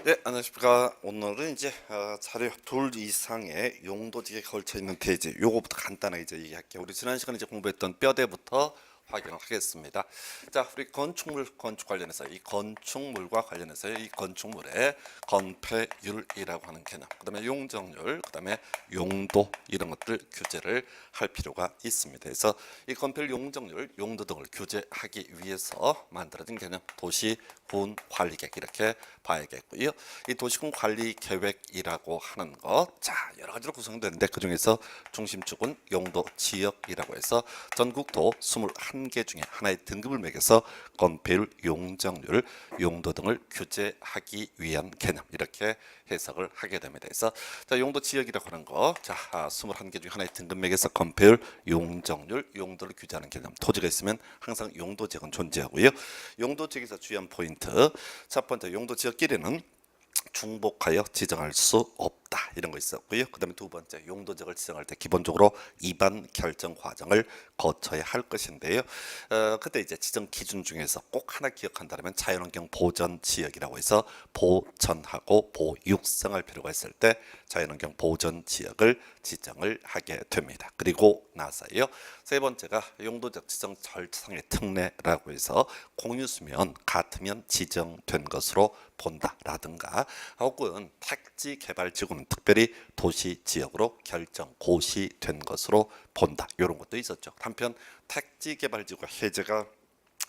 네, 안녕하십니까. 오늘은 이제 자료 둘 이상의 용도직에 걸쳐 있는 대지 요거부터 간단하게 이제 얘기할게요. 우리 지난 시간에 이제 공부했던 뼈대부터 확인을 하겠습니다. 자, 우리 건축 관련해서 이 건축물과 관련해서 이 건축물의 건폐율이라고 하는 개념, 그다음에 용적률, 그다음에 용도 이런 것들 규제를 할 필요가 있습니다. 그래서 이 건폐율, 용적률, 용도 등을 규제하기 위해서 만들어진 개념 도시군 관리계획 이렇게 봐야겠고요. 이 도시군 관리 계획이라고 하는 것, 자 여러 가지로 구성되는데 그 중에서 중심축은 용도 지역이라고 해서 전국도 21개 중에 하나의 등급을 매겨서 건폐율, 용적률, 용도 등을 규제하기 위한 개념 이렇게 해석을 하게 됩니다. 그래서 자, 용도 지역이라고 하는 거, 자 21개 중에 하나의 등급 매겨서 건폐율, 용적률, 용도를 규제하는 개념. 토지가 있으면 항상 용도 지역은 존재하고요. 용도 지역에서 주요한 포인트, 첫 번째 용도 지역끼리는 중복하여 지정할 수 없다 이런 거 있었고요. 그다음에 두 번째 용도지역을 지정할 때 기본적으로 입안 결정 과정을 거쳐야 할 것인데요. 그때 이제 지정 기준 중에서 꼭 하나 기억한다면 자연환경 보전 지역이라고 해서 보전하고 보육성할 필요가 있을 때 자연환경 보전 지역을 지정을 하게 됩니다. 그리고 나서요. 세 번째가 용도적 지정 절차상의 특례라고 해서 공유수면 같으면 지정된 것으로 본다라든가 혹은 택지 개발 지구는 특별히 도시 지역으로 결정 고시된 것으로 본다 이런 것도 있었죠. 한편 택지 개발 지구가 해제가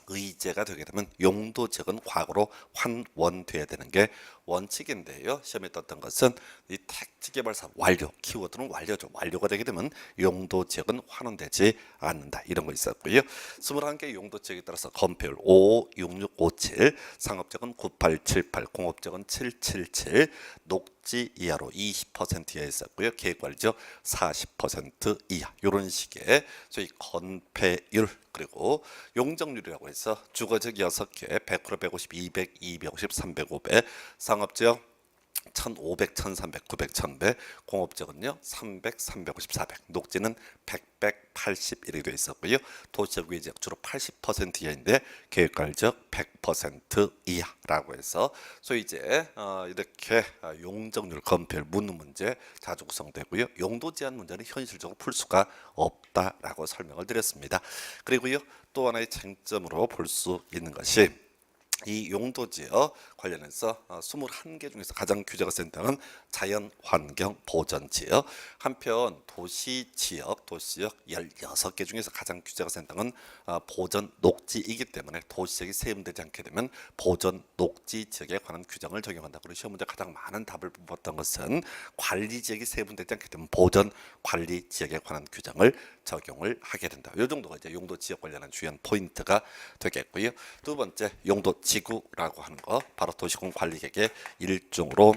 의제가 되게 되면 용도 지역은 과거로 환원돼야 되는 게 원칙인데요. 시험에 떴던 것은 이 택지 개발 사업 완료, 키워드는 완료죠. 완료가 되게 되면 용도 지역은 환원되지 않는다 이런 거 있었고요. 21개 용도 지역에 따라서 건폐율 55, 66, 57, 상업지역은 9878, 공업지역은 777, 녹지 이하로 20% 이하 있었고요. 계획관리지역 40% 이하 이런 식의 소위 건폐율 그리고 용적률이라고 해서 주거지역 6개 100%, 150, 200, 250, 300, 500, 상업지역 1500, 1300, 900, 1100, 공업지역은요 300, 350, 400, 녹지는 100, 180 이렇게 되어 있었고요. 도시적 외지역 주로 80% 이하인데 계획관리지역 100% 이하라고 해서 소위 이제 이렇게 용적률 건폐율 묻는 문제 자주 구성되고요. 용도 제한 문제는 현실적으로 풀 수가 없다라고 설명을 드렸습니다. 그리고요 또 하나의 쟁점으로 볼 수 있는 것이 이 용도지역 관련해서 21개 중에서 가장 규제가 센 땅은 자연환경보전지역, 한편 도시지역 16개 중에서 가장 규제가 센 땅은 보전 녹지이기 때문에 도시지역이 세분되지 않게 되면 보전 녹지지역에 관한 규정을 적용한다. 그리고 시험 문제 가장 많은 답을 뽑았던 것은 관리지역이 세분되지 않게 되면 보전 관리지역에 관한 규정을 적용을 하게 된다. 이 정도가 이제 용도지역 관련한 주요한 포인트가 되겠고요. 두 번째 용도 지구라고 하는 거 바로 도시군 관리계획의 일종으로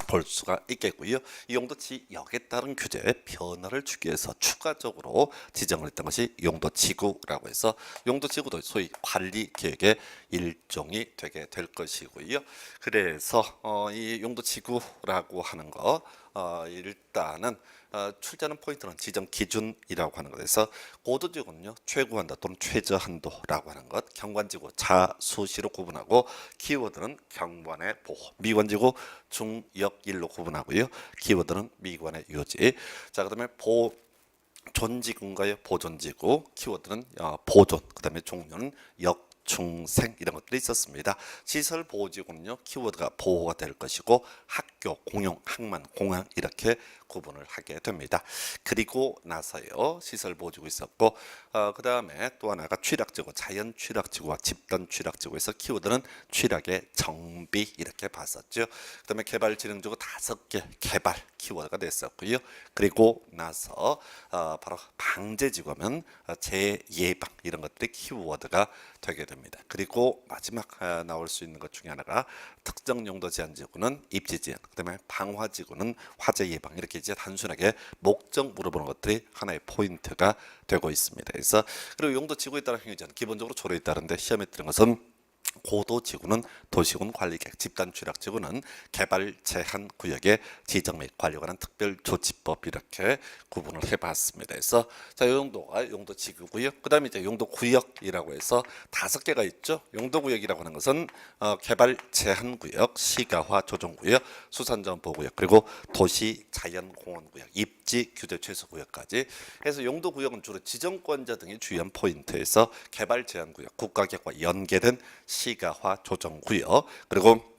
볼 수가 있겠고요. 이 용도 지역에 따른 규제의 변화를 주기 위해서 추가적으로 지정을 했던 것이 용도 지구라고 해서 용도 지구도 소위 관리 계획의 일종이 되게 될 것이고요. 그래서 이 용도 지구라고 하는 거 일단은 출제하는 포인트는 지정 기준이라고 하는 것에서 고도지구는요 최고한도 또는 최저한도라고 하는 것, 경관지구 자수시로 구분하고 키워드는 경관의 보호, 미관지구 중역일로 구분하고요. 키워드는 미관의 유지. 자 그다음에 보존지구인가요? 보존지구 키워드는 보존. 그다음에 종류는 중생 이런 것들이 있었습니다. 시설 보호지구는요 키워드가 보호가 될 것이고 학교, 공용, 학만, 공항 이렇게 구분을 하게 됩니다. 그리고 나서요 시설 보호지구 있었고 그 다음에 또 하나가 취락지구, 자연 취락지구와 집단 취락지구에서 키워드는 취락의 정비 이렇게 봤었죠. 그 다음에 개발진흥지구 5개 개발 키워드가 됐었고요. 그리고 나서 바로 방제지구하면 재예방 이런 것들이 키워드가 되게 됩니다. 그리고 마지막 나올 수 있는 것 중에 하나가 특정 용도 제한 지구는 입지 제한, 그다음에 방화 지구는 화재 예방 이렇게 이제 단순하게 목적 물어보는 것들이 하나의 포인트가 되고 있습니다. 그래서 그리고 용도 지구에 따라 행위제한 기본적으로 조례에 따른데 시험에 뜨는 것은 고도지구는 도시군 관리계획, 집단취락지구는 개발 제한 구역의 지정 및 관리에 관한 특별조치법 이렇게 구분을 해봤습니다. 그래서 자, 이 용도가 용도지구고요. 그다음에 이제 용도구역이라고 해서 5개가 있죠. 용도구역이라고 하는 것은 개발 제한 구역, 시가화 조정구역, 수산자원 보호구역, 그리고 도시 자연공원구역, 입지 규제 최소 구역까지 해서 용도구역은 주로 지정권자 등이 주요한 포인트에서 개발 제한 구역, 국가계획과 연계된 시가화 조정구역, 그리고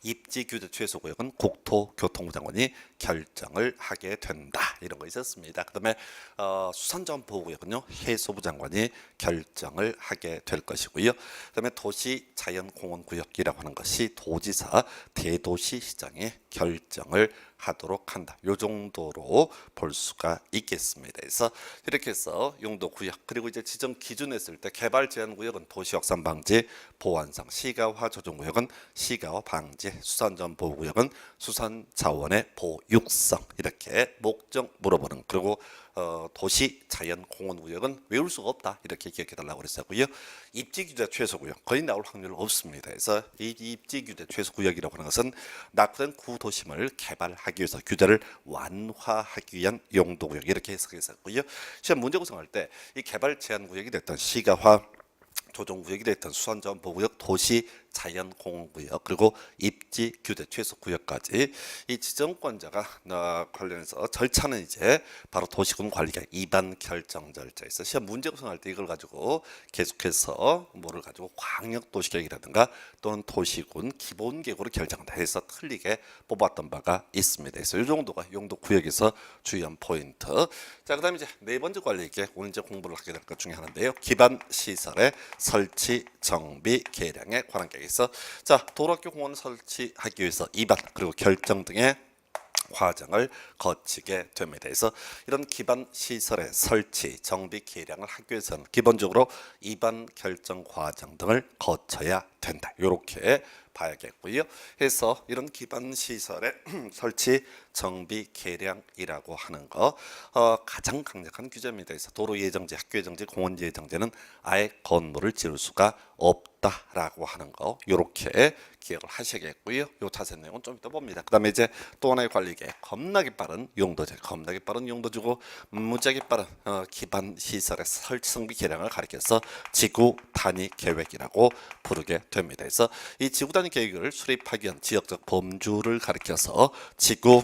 입지 규제 최소 구역은 국토교통부 장관이 결정을 하게 된다. 이런 거 있었습니다. 그다음에 수산자원 보호구역은요 해수부 장관이 결정을 하게 될 것이고요. 그다음에 도시 자연공원 구역이라고 하는 것이 도지사, 대도시시장이 결정을 하도록 한다. 요 정도로 볼 수가 있겠습니다. 그래서 이렇게 해서 용도 구역 그리고 이제 지정 기준 했을 때 개발 제한 구역은 도시 확산 방지 보완상, 시가화 조정 구역은 시가화 방지, 수산자원 보호 구역은 수산 자원의 보육성 이렇게 목적 물어보는 그리고 도시 자연공원 구역은 외울 수가 없다 이렇게 기억해 달라고 그랬었고요. 입지 규제 최소 구역 거의 나올 확률 없습니다. 그래서 이 입지 규제 최소 구역이라고 하는 것은 낙후된 구도심을 개발하기 위해서 규제를 완화하기 위한 용도 구역 이렇게 해석했었고요. 시험 문제 구성할 때 이 개발 제한 구역이 됐던 시가화 조정구역이 됐던 수산자원 보호구역, 도시 자연공원구역 그리고 입지 규제 최소 구역까지 이 지정권자가 관련해서 절차는 이제 바로 도시군 관리계획 입안 결정 절차에서 시험 문제 구성할 때 이걸 가지고 계속해서 뭐를 가지고 광역도시계획이라든가 또는 도시군 기본계획으로 결정한다 해서 틀리게 뽑았던 바가 있습니다. 그래서 이 정도가 용도 구역에서 주요한 포인트. 자, 그다음에 이제 네 번째 관리계획 오늘 이제 공부를 하게 될 것 중에 하나인데요. 기반 시설의 설치, 정비, 개량에 관한 계획에서 자 도로학교 공원 설치하기 위해서 입안 그리고 결정 등의 과정을 거치게 됩니다. 그래서 이런 기반 시설의 설치, 정비, 개량을 하기 위해서는 기본적으로 입안 결정 과정 등을 거쳐야 된다. 이렇게 봐야겠고요. 그래서 이런 기반 시설의 설치, 정비, 개량이라고 하는 거 가장 강력한 규제입니다. 그래서 도로 예정지, 학교 예정지, 공원 예정지는 아예 건물을 지을 수가 없다라고 하는 거 이렇게 기억을 하셔야겠고요. 요 자세한 내용은 좀 이따 봅니다. 그다음에 이제 또 하나의 관리계 겁나게 빠른 용도제, 겁나게 빠른 용도주고 무지하게 빠른 기반 시설의 설치, 정비, 개량을 가리켜서 지구 단위 계획이라고 부르게 됩니다. 그래서 이 지구 단위 계획을 수립하기 위한 지역적 범주를 가리켜서 지구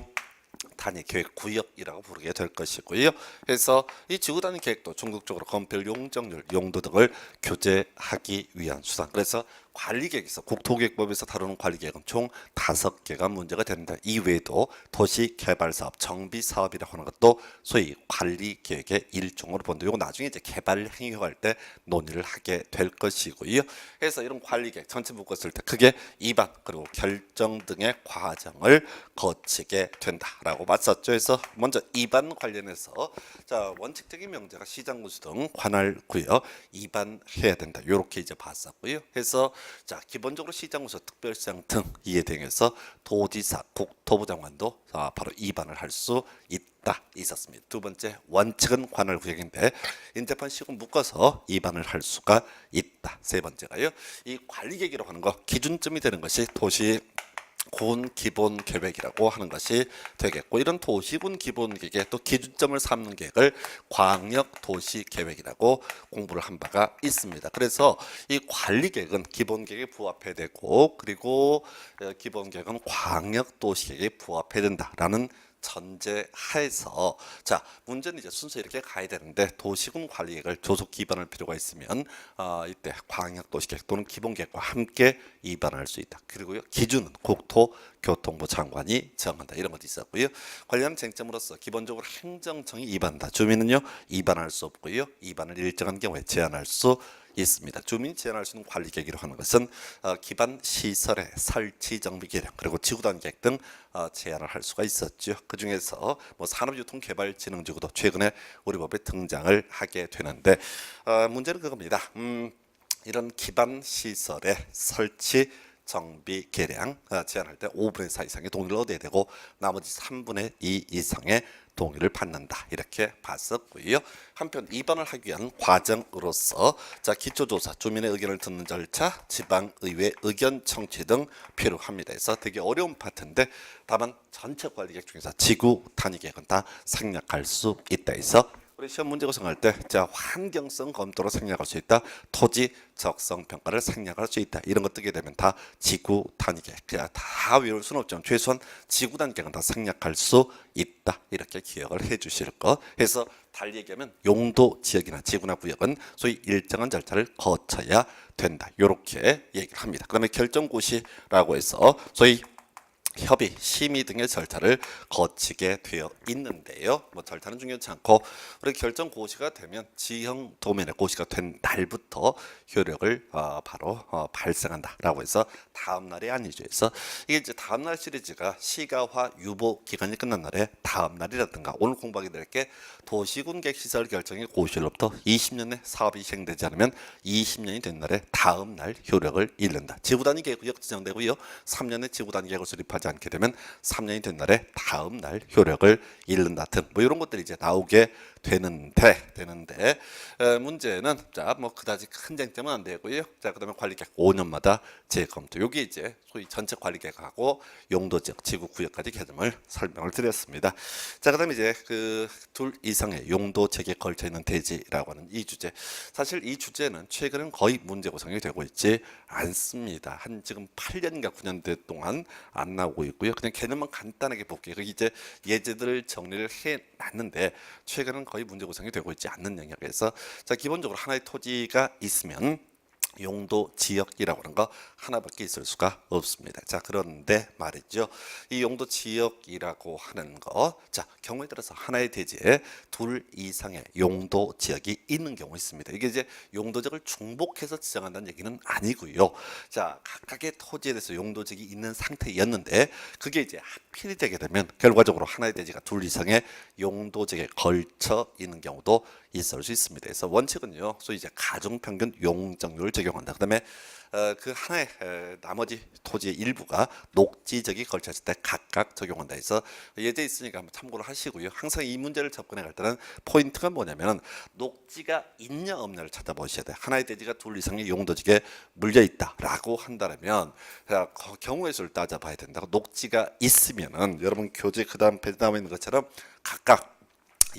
단위 계획 구역이라고 부르게 될 것이고요. 그래서 이 지구 단위 계획도 전국적으로 건폐율, 용적률, 용도 등을 규제하기 위한 수단. 그래서 관리계획에서 국토계획법에서 다루는 관리계획은 총 5개가 문제가 된다. 이외에도 도시개발사업, 정비사업이라고 하는 것도 소위 관리계획의 일종으로 본다. 이거 나중에 이제 개발 행위할 때 논의를 하게 될 것이고요. 그래서 이런 관리계획 전체 묶었을 때 크게 입안 그리고 결정 등의 과정을 거치게 된다라고 봤었죠. 그래서 먼저 입안 관련해서 자 원칙적인 명제가 시장군수 등 관할구역 입안해야 된다. 이렇게 이제 봤었고요. 그래서 자 기본적으로 시장군수, 특별시장 등 이에 대해서 도지사, 국토부 장관도 바로 입안을 할 수 있다 있었습니다. 두 번째 원칙은 관할구역인데 인접한 시군 묶어서 입안을 할 수가 있다. 세 번째가요. 이 관리계획이라고 하는 거 기준점이 되는 것이 도시 군 기본 계획이라고 하는 것이 되겠고 이런 도시군 기본 계획의 또 기준점을 삼는 계획을 광역 도시 계획이라고 공부를 한 바가 있습니다. 그래서 이 관리 계획은 기본 계획에 부합해야 되고 그리고 기본 계획은 광역 도시 계획에 부합해야 된다라는 전제 하에서 자 문제는 이제 순서 이렇게 가야 되는데 도시군 관리계획을 조속 기반할 필요가 있으면 이때 광역도시계획 또는 기본계획과 함께 입안할 수 있다. 그리고요 기준은 국토교통부 장관이 정한다. 이런 것도 있었고요. 관련 쟁점으로서 기본적으로 행정청이 입안한다. 주민은요 입안할 수 없고요. 입안을 일정한 경우에 제한할 수 있습니다. 주민이 제한할 수 있는 관리계획이라고 하는 것은 기반 시설의 설치, 정비, 개량 그리고 지구단 계획 등 제한을 할 수가 있었죠. 그 중에서 뭐 산업유통개발진흥지구도 최근에 우리 법에 등장을 하게 되는데 문제는 그겁니다. 이런 기반 시설의 설치, 정비 계량 제한할 때 5분의 4 이상의 동의를 얻어야 되고 나머지 3분의 2 이상의 동의를 받는다 이렇게 봤었고요. 한편 2번을 하기 위한 과정으로서 자 기초조사, 주민의 의견을 듣는 절차, 지방의회 의견 청취 등 필요합니다. 그래서 되게 어려운 파트인데 다만 전체 관리 계획 중에서 지구 단위 계획은 다 생략할 수 있다 해서 우리 시험 문제 구성할 때 자 환경성 검토로 생략할 수 있다, 토지 적성 평가를 생략할 수 있다 이런 것 뜨게 되면 다 지구 단위 계획 그냥 다 외울 수는 없지만 최소한 지구 단위 계획은 다 생략할 수 있다 이렇게 기억을 해주실 거. 해서 달리 얘기하면 용도 지역이나 지구나 구역은 소위 일정한 절차를 거쳐야 된다 이렇게 얘기를 합니다. 그다음에 결정고시라고 해서 소위 협의, 심의 등의 절차를 거치게 되어 있는데요. 뭐 절차는 중요치 않고 우리 결정 고시가 되면 지형 도면의 고시가 된 날부터 효력을 바로 발생한다라고 해서 다음 날이 아니죠. 그래서 이게 이제 다음 날 시리즈가 시가화 유보 기간이 끝난 날에 다음 날이라든가 오늘 공부하게 될 게 도시군객 시설 결정이 고시로부터 20년 내 사업이 시행되지 않으면 20년이 된 날에 다음 날 효력을 잃는다. 지구단위 계획 지정되고요. 3년에 지구단위 계획을 수립하지 않게 되면 3년이 된 날에 다음 날 효력을 잃는다 등 뭐 이런 것들이 이제 나오게 되는데 문제는 자 뭐 그다지 큰 쟁점은 안 되고요. 자 그다음에 관리계획 5년마다 재검토. 여기 이제 소위 전체 관리계획하고 용도지역, 지구구역까지 개념을 설명을 드렸습니다. 자 그다음에 이제 그 둘 이상의 용도지역에 걸쳐 있는 대지라고 하는 이 주제. 사실 이 주제는 최근은 거의 문제 구성이 되고 있지 않습니다. 한 지금 8년인가 9년 동안 안 나오고 있고요. 그냥 개념만 간단하게 볼게요. 이제 예제들을 정리를 해 놨는데 최근은 거의 문제 구성이 되고 있지 않는 영역에서 자 기본적으로 하나의 토지가 있으면 용도 지역이라고 하는 거 하나밖에 있을 수가 없습니다. 자 그런데 말이죠. 이 용도 지역이라고 하는 거, 자 경우에 따라서 하나의 대지에 둘 이상의 용도 지역이 있는 경우 있습니다. 이게 이제 용도 지역을 중복해서 지정한다는 얘기는 아니고요. 자 각각의 토지에 대해서 용도 지역이 있는 상태였는데 그게 이제 합필이 되게 되면 결과적으로 하나의 대지가 둘 이상의 용도 지역에 걸쳐 있는 경우도 있을 수 있습니다. 그래서 원칙은요, 소위 이제 가중평균 용적률을 적용한다. 그다음에 그 하나의 나머지 토지의 일부가 녹지적이 걸쳐있을 때 각각 적용한다 해서 예제 있으니까 한번 참고를 하시고요. 항상 이 문제를 접근해 갈 때는 포인트가 뭐냐면 녹지가 있냐 없냐를 찾아보셔야 돼요. 하나의 대지가 둘 이상의 용도지에 물려 있다라고 한다면 경우의 수를 따져봐야 된다고. 녹지가 있으면은 여러분 교재 그다음 페이지 나와 있는 것처럼 각각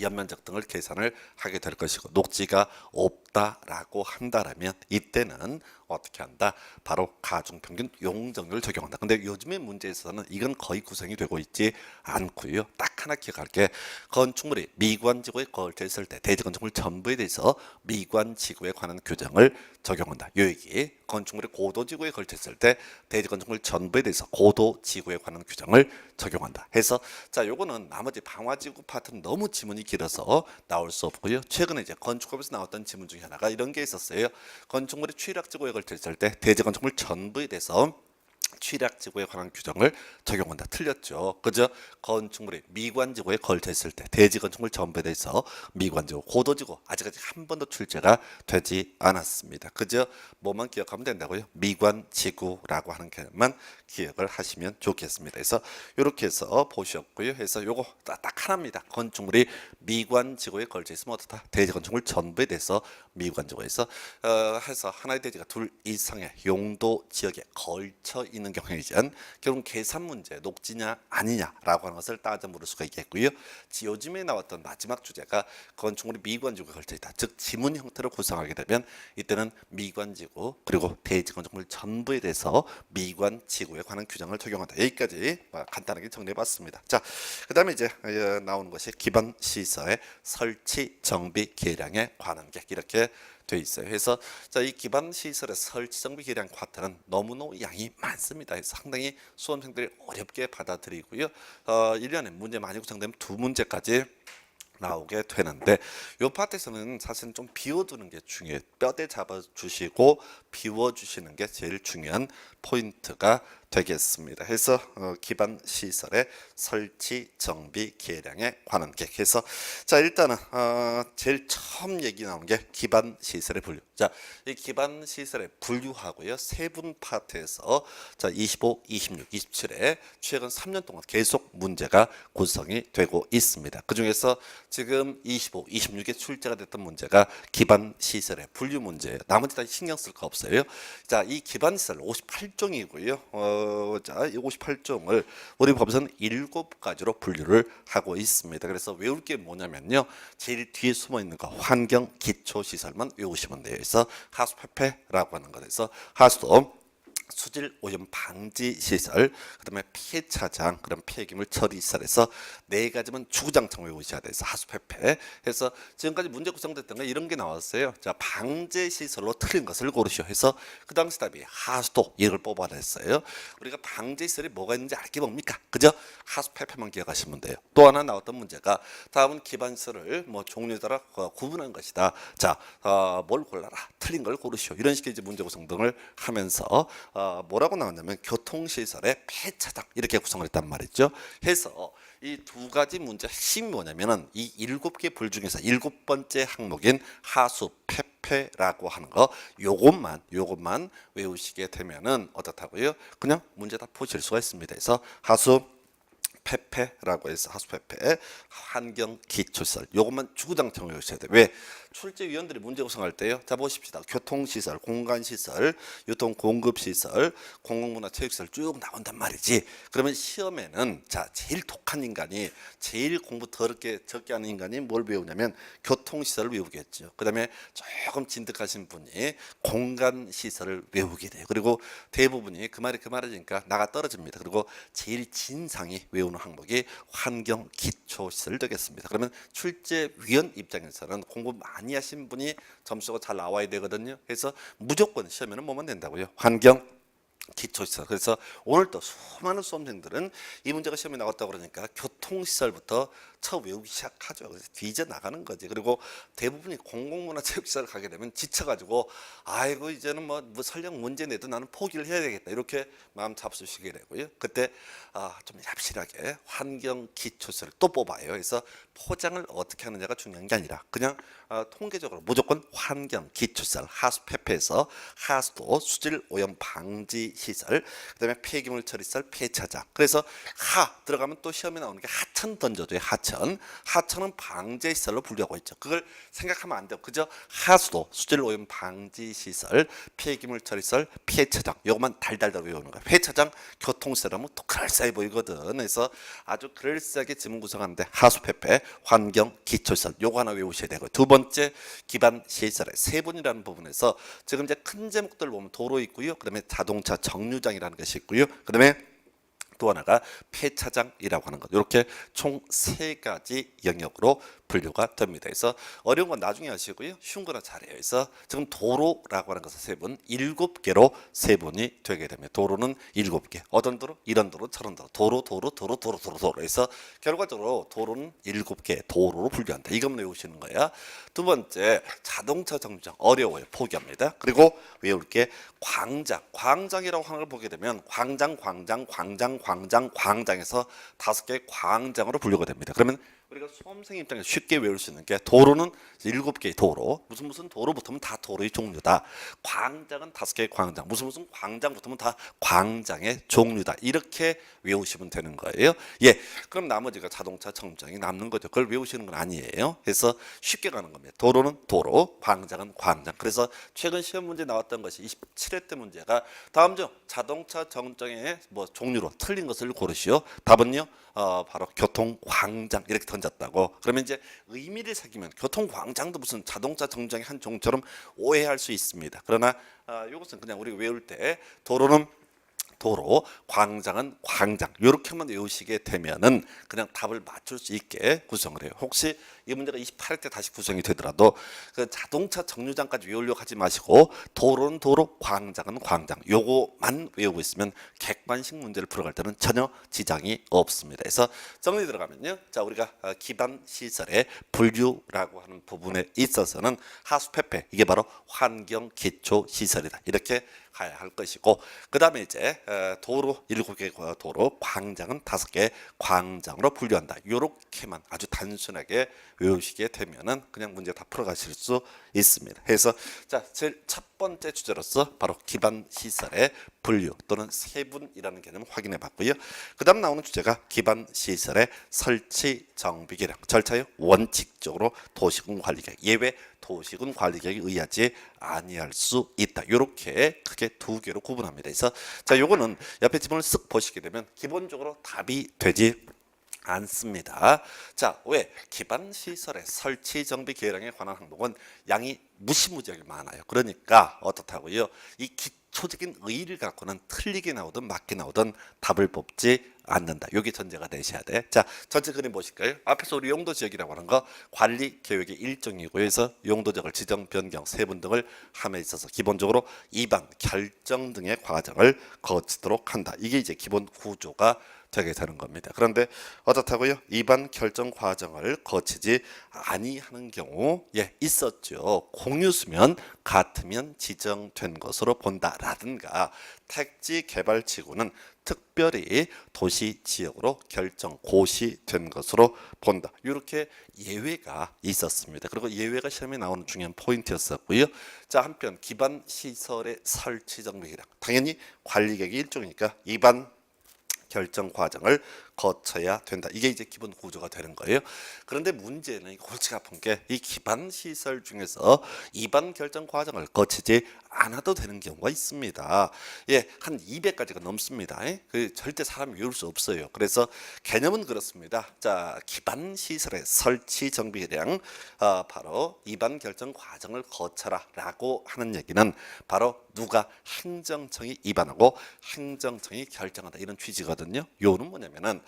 연면적 등을 계산을 하게 될 것이고 녹지가 없다라고 한다면 이때는 어떻게 한다? 바로 가중평균 용적률을 적용한다. 근데 요즘의 문제에서는 이건 거의 구성이 되고 있지 않고요. 딱 하나 기억할게. 건축물이 미관지구에 걸쳐 있을 때 대지 건축물 전부에 대해서 미관지구에 관한 규정을 적용한다. 요 얘기. 건축물이 고도지구에 걸쳐 있을 때 대지 건축물 전부에 대해서 고도지구에 관한 규정을 적용한다. 해서 자 요거는 나머지 방화지구 파트는 너무 지문이 길어서 나올 수 없고요. 최근에 이제 건축법에서 나왔던 지문 중에 하나가 이런 게 있었어요. 건축물이 취락지구에 걸쳐 있을 때 대지 건축물 전부에 대해서 취락지구에 관한 규정을 적용한다. 틀렸죠. 그죠? 건축물이 미관지구에 걸쳐 있을 때 대지 건축물 전부에 대해서 미관지구, 고도지구 아직까지 한 번도 출제가 되지 않았습니다. 그죠? 뭐만 기억하면 된다고요? 미관지구라고 하는 개념만 기억을 하시면 좋겠습니다. 그래서 이렇게 해서 보셨고요. 해서 요거 딱 하나입니다. 건축물이 미관지구에 걸쳐 있으면 어떻다? 대지 건축물 전부에 대해서 미관지구에서 해서 하나의 대지가 둘 이상의 용도 지역에 걸쳐 있는 경우이전 결국 계산 문제 녹지냐 아니냐라고 하는 것을 따져 물을 수가 있겠고요. 요즘에 나왔던 마지막 주제가 건축물이 미관지구에 걸쳐 있다. 즉 지문 형태로 구성하게 되면 이때는 미관지구 그리고 대지 건축물 전부에 대해서 미관지구에 관한 규정을 적용한다. 여기까지 간단하게 정리해봤습니다. 자, 그다음에 이제 나오는 것이 기반 시설의 설치 정비 계량에 관한 계획 이렇게 돼 있어요. 그래서 자, 이 기반 시설의 설치 정비 계량 파트는 너무너무 양이 많습니다. 그래서 상당히 수험생들이 어렵게 받아들이고요. 1년에 문제 많이 구성되면 두 문제까지 나오게 되는데 이 파트에서는 사실 좀 비워두는 게 중요해요. 뼈대 잡아주시고 비워주시는 게 제일 중요한 포인트가 되겠습니다. 해서 기반 시설의 설치, 정비, 계량에 관한 계획해서 자 일단은 제일 처음 얘기 나온 게 기반 시설의 분류. 자, 이 기반 시설의 분류하고요 세분 파트에서 자 25, 26, 27에 최근 3년 동안 계속 문제가 구성이 되고 있습니다. 그 중에서 지금 25, 26에 출제가 됐던 문제가 기반 시설의 분류 문제예요. 나머지 다 신경 쓸 거 없어요. 자, 이 기반 시설 58종이고요. 자, 이 58종을 우리 법에서는 7가지로 분류를 하고 있습니다. 그래서 외울 게 뭐냐면요. 제일 뒤에 숨어 있는 거 환경 기초 시설만 외우시면 돼요. 그래서 하수폐폐라고 하는 거에서 하수도 수질 오염 방지 시설, 그다음에 피해 차장, 그럼 폐기물 처리 시설에서 네 가지만 주구장창 외우셔야 돼서 하수폐폐 해서 지금까지 문제 구성됐던 거 이런 게 나왔어요. 자, 방제 시설로 틀린 것을 고르시오 해서 그 당시 답이 하수도 이걸 뽑아냈어요. 우리가 방제 시설이 뭐가 있는지 알게 뭡니까? 그죠? 하수폐폐만 기억하시면 돼요. 또 하나 나왔던 문제가 다음은 기반 시설을 뭐 종류에 따라 구분한 것이다. 자, 뭘 골라라? 틀린 걸 고르시오. 이런 식의 이제 문제 구성 등을 하면서 뭐라고 나왔냐면 교통시설의 폐차장 이렇게 구성을 했단 말이죠. 해서 이 두 가지 문제 핵심이 뭐냐면은 이 7개 불 중에서 7번째 항목인 하수 폐폐라고 하는 거 요것만 외우시게 되면은 어떻다고요? 그냥 문제 다 보실 수가 있습니다. 그래서 하수 폐폐라고 해서 하수폐폐, 환경 기초시설 요것만 주구장창 외우셔야 돼요. 왜? 출제위원들이 문제 구성할 때요. 자 보십시다. 교통시설, 공간시설, 유통공급시설, 공공문화체육시설 쭉 나온단 말이지. 그러면 시험에는 자 제일 독한 인간이 제일 공부 더럽게 적게 하는 인간이 뭘 배우냐면 교통시설을 외우겠죠. 그 다음에 조금 진득하신 분이 공간시설을 외우게 돼요. 그리고 대부분이 그 말이니까 나가 떨어집니다. 그리고 제일 진상이 외우는 항목이 환경 기초시설 되겠습니다. 그러면 출제위원 입장에서는 공부 많이 하신 분이 점수가 잘 나와야 되거든요. 그래서 무조건 시험에는 뭐만 된다고요? 환경 기초시설. 그래서 오늘 또 수많은 수험생들은 이 문제가 시험에 나왔다고 그러니까 교통시설부터 처음 외우기 시작하죠. 그래서 뒤져 나가는 거지. 그리고 대부분이 공공문화체육시설 가게 되면 지쳐가지고 아이고 이제는 뭐 설령 문제 내도 나는 포기를 해야 되겠다 이렇게 마음 잡수시게 되고요. 그때 좀 얍실하게 환경 기초시설을 또 뽑아요. 그래서 포장을 어떻게 하느냐가 중요한 게 아니라 그냥 통계적으로 무조건 환경 기초시설 하수폐폐에서 하수도 수질 오염 방지 시설, 그다음에 폐기물 처리시설 폐차장. 그래서 하 들어가면 또 시험에 나오는 게 하천 던져줘요. 하천은 방제 시설로 분류하고 있죠. 그걸 생각하면 안 돼요. 그저 하수도 수질 오염 방지 시설, 폐기물 처리시설 폐차장 요것만 달달달 외우는 거예요. 폐차장 교통시설하면 또 그럴싸해 보이거든. 그래서 아주 그럴싸하게 지문 구성하는데 하수폐폐, 환경 기초시설 요거 하나 외우셔야 되고 두 번째 기반 시설의 세분이라는 부분에서 지금 이제 큰 제목들 보면 도로 있고요. 그다음에 자동차 정류장이라는 것이 있고요. 그다음에 또 하나가 폐차장이라고 하는 것. 이렇게 총 3가지 영역으로 분류가 됩니다. 그래서 어려운 건 나중에 하시고요. 쉬운 거는 잘해요. 그래서 지금 도로라고 하는 것은 세분 7개로 세분이 되게 됩니다. 도로는 7개. 어떤 도로? 이런 도로, 저런 도로. 도로. 그래서 결과적으로 도로는 7개 도로로 분류한다. 이것만 외우시는 거야. 두 번째 자동차 정류장 어려워요. 포기합니다. 그리고 외울 게 광장이라고 하는 걸 보게 되면 광장에서 5개의 광장으로 분류가 됩니다. 그러면 우리가 수험생 입장에서 쉽게 외울 수 있는 게 도로는 7개의 도로, 무슨 도로 붙으면 다 도로의 종류다. 광장은 5개의 광장, 무슨 광장 붙으면 다 광장의 종류다. 이렇게 외우시면 되는 거예요. 예, 그럼 나머지가 자동차 정류장이 남는 거죠. 그걸 외우시는 건 아니에요. 그래서 쉽게 가는 겁니다. 도로는 도로, 광장은 광장. 그래서 최근 시험 문제 나왔던 것이 27회 때 문제가 다음 중 자동차 정류장의 뭐 종류로 틀린 것을 고르시오. 답은요. 바로 교통광장 이렇게 던졌다고. 그러면 이제 의미를 새기면 교통광장도 무슨 자동차 정류장의 한 종처럼 오해할 수 있습니다. 그러나 이것은 그냥 우리가 외울 때 도로는 도로, 광장은 광장 이렇게만 외우시게 되면은 그냥 답을 맞출 수 있게 구성을 해요. 혹시 이 문제가 28회 때 다시 구성이 되더라도 그 자동차 정류장까지 외우려고 하지 마시고 도로는 도로, 광장은 광장 요거만 외우고 있으면 객관식 문제를 풀어갈 때는 전혀 지장이 없습니다. 그래서 정리 들어가면요. 자, 우리가 기반 시설의 분류라고 하는 부분에 있어서는 하수폐폐 이게 바로 환경 기초 시설이다. 이렇게 가야 할 것이고, 그 다음에 이제 도로 7개 도로, 광장은 5개 광장으로 분류한다. 요렇게만 아주 단순하게 외우시게 되면은 그냥 문제 다 풀어가실 수 있습니다. 그래서 자, 제일 첫 번째 주제로서 바로 기반 시설의 분류 또는 세분이라는 개념을 확인해 봤고요. 그 다음 나오는 주제가 기반 시설의 설치 정비 계량 절차요. 원칙적으로 도시군 관리계획, 예외 도시군 관리계획에 의하지 아니할 수 있다. 이렇게 크게 두 개로 구분합니다. 그래서 자, 요거는 옆에 지문을 쓱 보시게 되면 기본적으로 답이 되지 않습니다. 자, 왜? 기반 시설의 설치 정비 계량에 관한 항목은 양이 무시무지하게 많아요. 그러니까 어떻다고요? 이 기초적인 의의를 갖고는 틀리게 나오든 맞게 나오든 답을 뽑지 않는다. 여기 전제가 되셔야 돼. 자, 전체 그림 보실까요? 앞에서 우리 용도 지역이라고 하는 거 관리 계획의 일종이고, 그래서 용도 지역을 지정, 변경, 세분 등을 함에 있어서 기본적으로 입안, 결정 등의 과정을 거치도록 한다. 이게 이제 기본 구조가 되게 되는 겁니다. 그런데 어떻다고요? 입안 결정 과정을 거치지 아니하는 경우 있었죠. 공유수면 같으면 지정된 것으로 본다라든가, 택지 개발 지구는 특별히 도시 지역으로 결정 고시된 것으로 본다. 이렇게 예외가 있었습니다. 그리고 예외가 시험에 나오는 중요한 포인트였었고요. 자, 한편 기반 시설의 설치 정비 계량, 당연히 관리계획의 일종이니까 입안 결정 과정을 거쳐야 된다. 이게 이제 기본 구조가 되는 거예요. 그런데 문제는 골치가 아픈 게 이 기반 시설 중에서 입안 결정 과정을 거치지 않아도 되는 경우가 있습니다. 한 200가지가 넘습니다. 그 절대 사람이 외울 수 없어요. 그래서 개념은 그렇습니다. 자, 기반 시설의 설치 정비 계량, 바로 입안 결정 과정을 거쳐라라고 하는 얘기는 바로 누가 행정청이 입안하고 행정청이 결정한다, 이런 취지거든요. 요는 뭐냐면은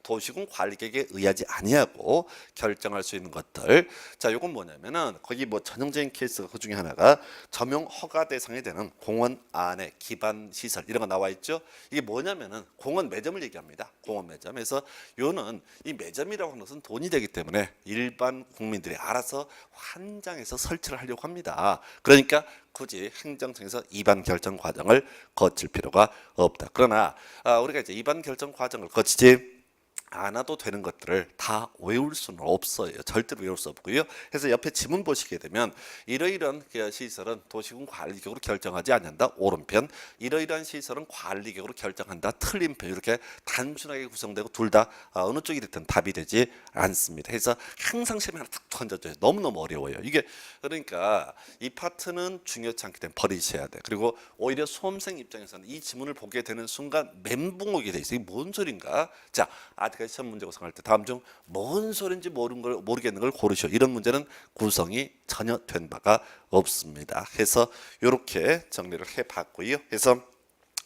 도시군 관리계획에 의하지 아니하고 결정할 수 있는 것들. 자, 요건 뭐냐면은 거기 뭐 전형적인 케이스가 그 중에 하나가 점용 허가 대상이 되는 공원 안에 기반 시설 이런 거 나와 있죠. 이게 뭐냐면은 공원 매점을 얘기합니다. 공원 매점에서 요는 이 매점이라고 하는 것은 돈이 되기 때문에 일반 국민들이 알아서 환장해서 설치를 하려고 합니다. 그러니까 굳이 행정청에서 입안 결정 과정을 거칠 필요가 없다. 그러나 우리가 이제 입안 결정 과정을 거치지 않아도 되는 것들을 다 외울 수는 없어요. 절대로 외울 수 없고요. 그래서 옆에 지문 보시게 되면 이러이러한 시설은 도시군 관리계획으로 결정하지 않는다, 오른편. 이러이러한 시설은 관리계획으로 결정한다, 틀린 편. 이렇게 단순하게 구성되고 둘 다 어느 쪽이 됐든 답이 되지 않습니다. 그래서 항상 시험에 하나 탁 던져줘요. 너무너무 어려워요. 이게 그러니까 이 파트는 중요치 않기 때문에 버리셔야 돼. 그리고 오히려 수험생 입장에서는 이 지문을 보게 되는 순간 멘붕 오게 돼 있어요. 이게 뭔 소린가? 자, 아직까지 시험 문제 구성할 때 다음 중 뭔 소린지 모르겠는 걸 고르시오. 이런 문제는 구성이 전혀 된 바가 없습니다. 해서 이렇게 정리를 해봤고요. 해서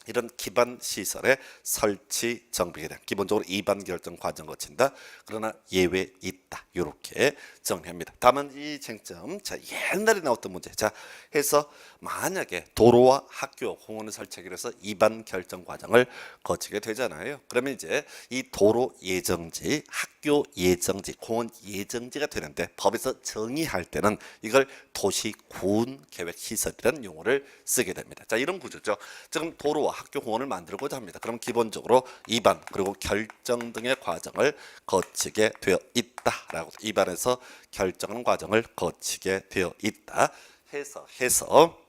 이런 기반 시설의 설치 정비 계량, 기본적으로 입안 결정 과정 거친다. 그러나 예외 있다. 이렇게 정리합니다. 다만 이 쟁점, 자, 옛날에 나왔던 문제. 자, 해서 만약에 도로와 학교, 공원을 설치하기로 해서 입안 결정 과정을 거치게 되잖아요. 그러면 이제 이 도로 예정지, 학교 예정지, 공원 예정지가 되는데 법에서 정의할 때는 이걸 도시군 계획 시설이라는 용어를 쓰게 됩니다. 자, 이런 구조죠. 지금 도로와 학교, 공원을 만들고자 합니다. 그럼 기본적으로 입안 그리고 결정 등의 과정을 거치게 되어 있다라고, 입안에서 결정하는 과정을 거치게 되어 있다 해서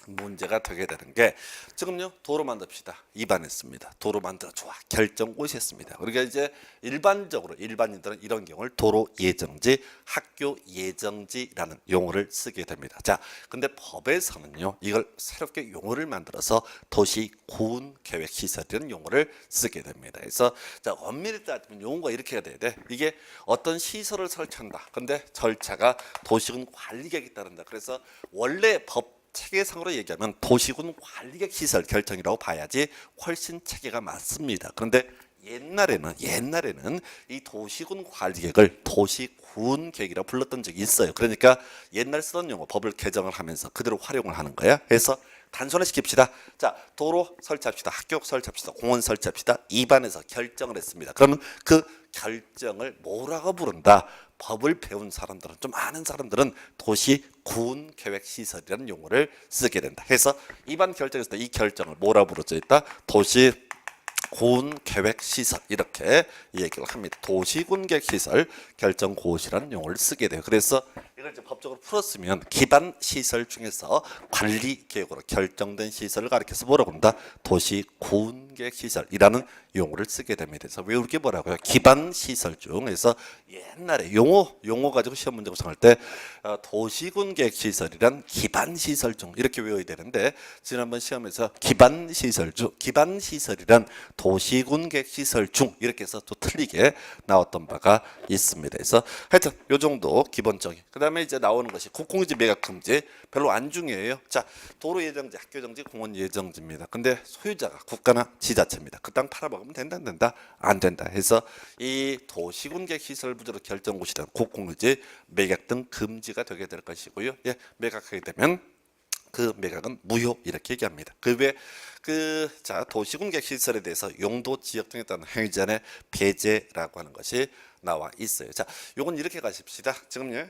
문제가 되게 되는 게, 지금요 도로 만듭시다, 입안했습니다. 도로 만들어 좋아, 결정고시 했습니다. 그러니까 이제 일반적으로 일반인들은 이런 경우를 도로 예정지, 학교 예정지라는 용어를 쓰게 됩니다. 자, 근데 법에서는요 이걸 새롭게 용어를 만들어서 도시군 계획 시설이라는 용어를 쓰게 됩니다. 그래서 자, 엄밀히 따지면 용어가 이렇게 돼야 돼. 이게 어떤 시설을 설치한다, 근데 절차가 도시군 관리계획에 따른다. 그래서 원래 법 체계상으로 얘기하면 도시군 관리계획 시설 결정이라고 봐야지 훨씬 체계가 맞습니다. 그런데 옛날에는 이 도시군 관리계획을 도시군 계획이라고 불렀던 적이 있어요. 그러니까 옛날 쓰던 용어 법을 개정을 하면서 그대로 활용을 하는 거야. 그래서 단순화시킵시다. 자, 도로 설치합시다. 학교 설치합시다. 공원 설치합시다. 입안에서 결정을 했습니다. 그러면 그 결정을 뭐라고 부른다? 법을 배운 사람들은, 좀 아는 사람들은 도시군계획시설이라는 용어를 쓰게 된다. 해서 입안 결정에서 이 결정을 뭐라고 부르져 있다? 도시군계획시설, 이렇게 얘기를 합니다. 도시군계획시설 결정고시라는 용어를 쓰게 돼요. 그래서 이걸 이제 법적으로 풀었으면 기반 시설 중에서 관리 계획으로 결정된 시설을 가리켜서 뭐라고 한다? 도시군계획시설이라는 용어를 쓰게 됩니다. 그래서 외울 게 뭐라고요? 기반 시설 중에서 옛날에 용어 가지고 시험 문제 구성할 때 도시군계획시설이란 기반 시설 중 이렇게 외워야 되는데, 지난번 시험에서 기반 시설이란 도시군계획시설 중 이렇게 해서 또 틀리게 나왔던 바가 있습니다. 그래서 하여튼 요 정도 기본적인. 그다음에 이제 나오는 것이 국공유지 매각금지, 별로 안 중요해요. 자, 도로 예정지, 학교 예정지, 공원 예정지입니다. 근데 소유자가 국가나 지자체입니다. 그 땅 팔아먹으면 된다 안 된다? 안 된다. 해서 이 도시군계획시설 부지로 결정고시된 국공유지 매각 등 금지가 되게 될 것이고요. 예, 매각하게 되면 그 매각은 무효, 이렇게 얘기합니다. 그 외에 자, 도시군계획시설에 대해서 용도 지역 등에 따른 행위자의 배제라고 하는 것이 나와 있어요. 자, 요건 이렇게 가십시다. 지금요,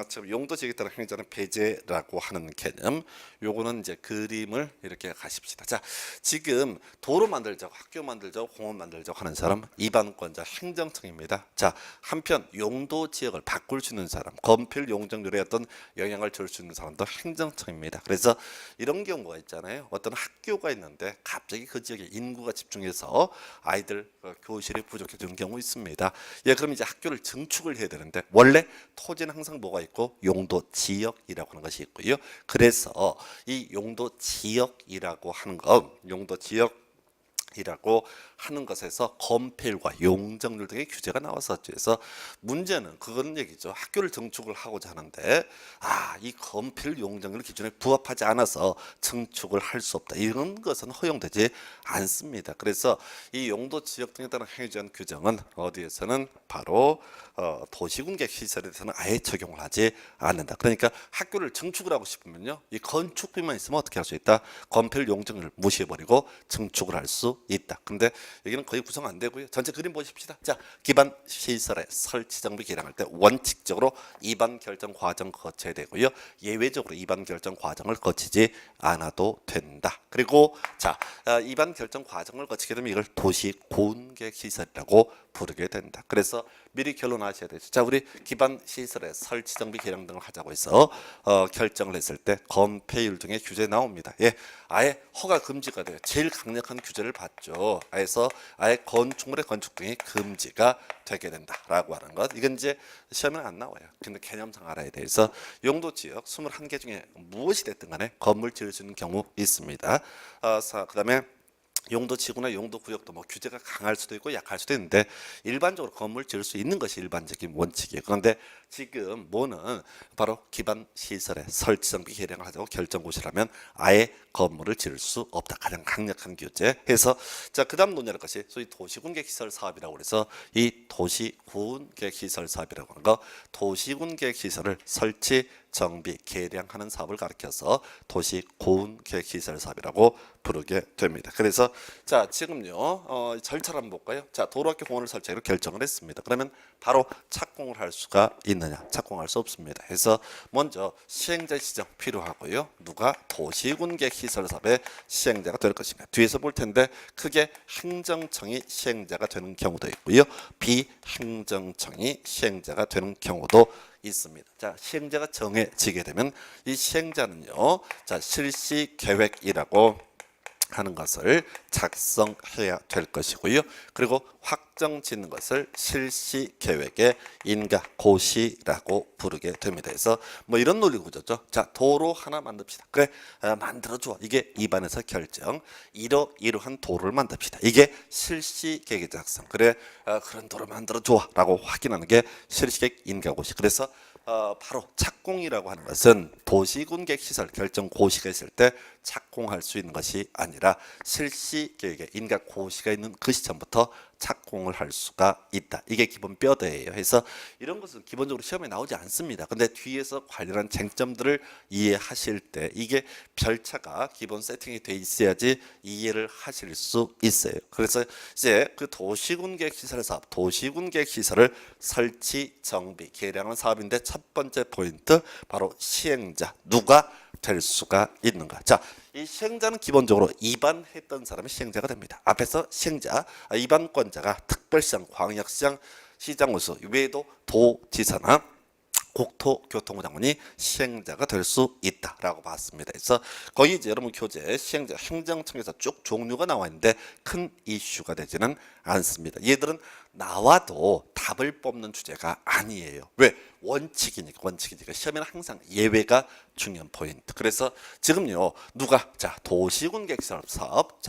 지금 용도 지역에 따른 행위자는 배제라고 하는 개념. 요거는 이제 그림을 이렇게 가십시다. 자, 지금 도로 만들자고, 학교 만들자고, 공원 만들자고 하는 사람 입안권자 행정청입니다. 자, 한편 용도 지역을 바꿀 수 있는 사람, 건필 용적률에 어떤 영향을 줄 수 있는 사람도 행정청입니다. 그래서 이런 경우가 있잖아요. 어떤 학교가 있는데 갑자기 그 지역에 인구가 집중해서 아이들 교실이 부족해지는 경우 있습니다. 예, 그럼 이제 학교를 증축을 해야 되는데, 원래 토지는 항상 뭐가 있고 용도 지역이라고 하는 것이 있고요. 그래서 이 용도 지역이라고 하는 것에서 건폐율과 용적률 등의 규제가 나왔었죠. 그래서 문제는 그건 얘기죠. 학교를 증축을 하고자 하는데 이 건폐율 용적률 기준에 부합하지 않아서 증축을 할 수 없다. 이런 것은 허용되지 않습니다. 그래서 이 용도 지역 등에 따른 행위제한 규정은 어디에서는 바로 도시군계획시설에 대해서는 아예 적용을 하지 않는다. 그러니까 학교를 증축을 하고 싶으면요, 이 건축비만 있으면 어떻게 할 수 있다? 건폐율 용적률을 무시해버리고 증축을 할 수 있다. 근데 여기는 거의 구성 안 되고요. 전체 그림 보십시다. 자, 기반 시설의 설치 정비 개량할 때 원칙적으로 입안 결정 과정 거쳐야 되고요. 예외적으로 입안 결정 과정을 거치지 않아도 된다. 그리고 자, 입안 결정 과정을 거치게 되면 이걸 도시군계획 시설이라고 부르게 된다. 그래서 미리 결론하셔야 되죠. 자, 우리 기반 시설의 설치 정비 개량 등을 하자고 해서 결정을 했을 때 건폐율 등의 규제 나옵니다. 예, 아예 허가 금지가 돼요. 제일 강력한 규제를 받죠. 그래서 아예 건축물의 건축 등이 금지가 되게 된다라고 하는 것. 이건 이제 시험에 안 나와요. 근데 개념상 알아야 돼. 그래서 용도 지역 21개 중에 무엇이 됐든 간에 건물 지을 수 있는 경우 있습니다. 그다음에 용도 지구나 용도 구역도 뭐 규제가 강할 수도 있고 약할 수도 있는데 일반적으로 건물 지을 수 있는 것이 일반적인 원칙이에요. 그런데 지금 뭐는 바로 기반 시설의 설치 정비 개량을 하자고 결정고시라면 아예 건물을 지을 수 없다. 가장 강력한 규제. 해서 자, 그다음 논의할 것이 소위 도시군계획시설 사업이라고 그래서 이 도시군계획시설 사업이라고 하는 거, 도시군계획시설을 설치 정비 개량하는 사업을 가리켜서 도시군계획시설 사업이라고 부르게 됩니다. 그래서 자, 지금요 절차를 한번 볼까요? 자, 도로학교 공원을 설치하기로 결정을 했습니다. 그러면 바로 착공을 할 수가 있느냐? 착공할 수 없습니다. 그래서 먼저 시행자 지정 필요하고요. 누가? 도시군계획시설 사업의 시행자가 될 것입니다. 뒤에서 볼 텐데 크게 행정청이 시행자가 되는 경우도 있고요. 비행정청이 시행자가 되는 경우도 있습니다. 자, 시행자가 정해지게 되면 이 시행자는요, 자, 실시계획이라고 하는 것을 작성해야 될 것이고요. 그리고 확정 짓는 것을 실시계획의 인가고시라고 부르게 됩니다. 그래서 뭐 이런 논리 구조죠. 자, 도로 하나 만듭시다. 그래, 만들어줘. 이게 입안에서 결정. 이러한 도로를 만듭시다. 이게 실시계획의 작성. 그래, 그런 도로 만들어줘 라고 확인하는 게 실시계획 인가고시. 그래서 바로 착공이라고 하는 것은 도시군계획시설 결정고시가 있을 때 착공할 수 있는 것이 아니라 실시 계획에 인가 고시가 있는 그 시점부터 착공을 할 수가 있다. 이게 기본 뼈대예요. 그래서 이런 것은 기본적으로 시험에 나오지 않습니다. 근데 뒤에서 관련한 쟁점들을 이해하실 때 이게 별차가 기본 세팅이 돼 있어야지 이해를 하실 수 있어요. 그래서 이제 그 도시군계획시설 사업, 도시군계획시설을 설치, 정비, 개량하는 사업인데 첫 번째 포인트 바로 시행자, 누가 될 수가 있는가. 자, 이 시행자는 기본적으로 입안했던 사람이 시행자가 됩니다. 앞에서 시행자, 입안권자가 특별시장, 광역시장, 시장으로서 외에도 도지사나 국토교통부 장관이 시행자가 될 수 있다라고 봤습니다. 그래서 거기 이제 여러분 교재 시행자 행정청에서 쭉 종류가 나와 있는데 큰 이슈가 되지는 않습니다. 얘들은 나와도 답을 뽑는 주제가 아니에요. 왜? 원칙이니까 시험에는 항상 예외가 중요한 포인트. 그래서 지금요 누가 자 도시군계획시설 사업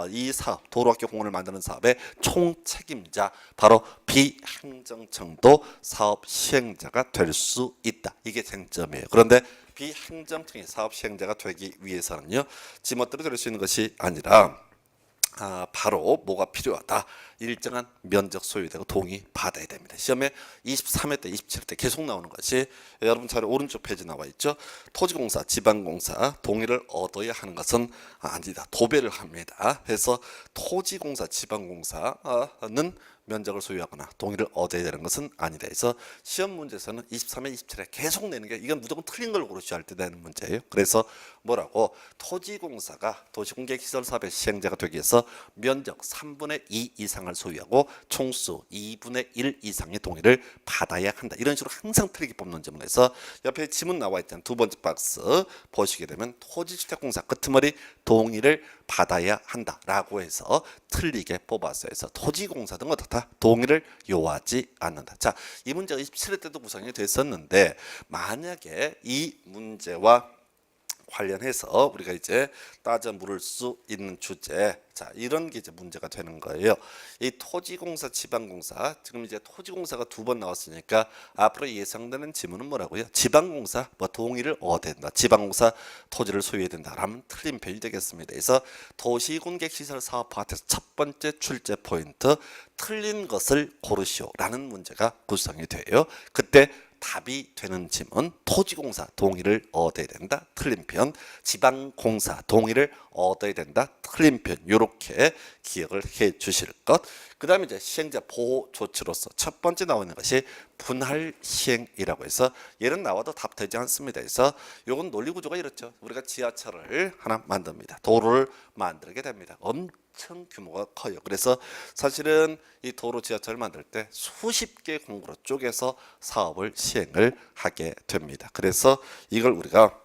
이 사업 도로학교 공원을 만드는 사업의 총 책임자 바로 비행정청도 사업 시행자가 될 수 있다. 이게 쟁점이에요. 그런데 비행정청이 사업 시행자가 되기 위해서는요 지멋대로 될 수 있는 것이 아니라 바로 뭐가 필요하다. 일정한 면적 소유되고 동의 받아야 됩니다. 시험에 23회 때 27회 때 계속 나오는 것이 여러분 자료 오른쪽 페이지 나와 있죠. 토지공사, 지방공사 동의를 얻어야 하는 것은 아니다. 도배를 합니다. 그래서 토지공사, 지방공사는 면적을 소유하거나 동의를 얻어야 되는 것은 아니다. 그래서 시험 문제에서는 23회, 27회 계속 내는 게 이건 무조건 틀린 걸 고르셔야 할 때 되는 문제예요. 그래서 뭐라고 토지공사가 도시공개시설 사업의 시행자가 되기 위해서 면적 3분의 2 이상을 소유하고 총수 2분의 1 이상의 동의를 받아야 한다. 이런 식으로 항상 틀리게 뽑는 질문에서 옆에 지문 나와 있잖아요. 두 번째 박스 보시게 되면 토지주택공사 끄트머리 동의를 받아야 한다라고 해서 틀리게 뽑았어요. 그래서 토지공사 등 어떻다? 동의를 요하지 않는다. 자, 이 문제가 27회 때도 구성이 됐었는데 만약에 이 문제와 관련해서 우리가 이제 따져 물을 수 있는 주제, 자 이런 게 이제 문제가 되는 거예요. 이 토지공사, 지방공사 지금 이제 토지공사가 두 번 나왔으니까 앞으로 예상되는 지문은 뭐라고요? 지방공사 뭐 동의를 얻어야 된다. 지방공사 토지를 소유해야 된다라면 틀린 편이 되겠습니다. 그래서 도시군객시설 사업 파트에서 첫 번째 출제 포인트 틀린 것을 고르시오라는 문제가 구성이 돼요. 그때 답이 되는 지문 토지공사 동의를 얻어야 된다. 틀린 편. 지방공사 동의를 얻어야 된다. 틀린 편. 이렇게 기억을 해 주실 것. 그 다음에 이제 시행자 보호 조치로서 첫 번째 나와 있는 것이 분할 시행이라고 해서 얘는 나와도 답 되지 않습니다. 그래서 요건 논리 구조가 이렇죠. 우리가 지하철을 하나 만듭니다. 도로를 만들게 됩니다. 엄청 규모가 커요. 그래서 사실은 이 도로 지하철을 만들 때 수십 개 공구로 쪼개서 사업을 시행을 하게 됩니다. 그래서 이걸 우리가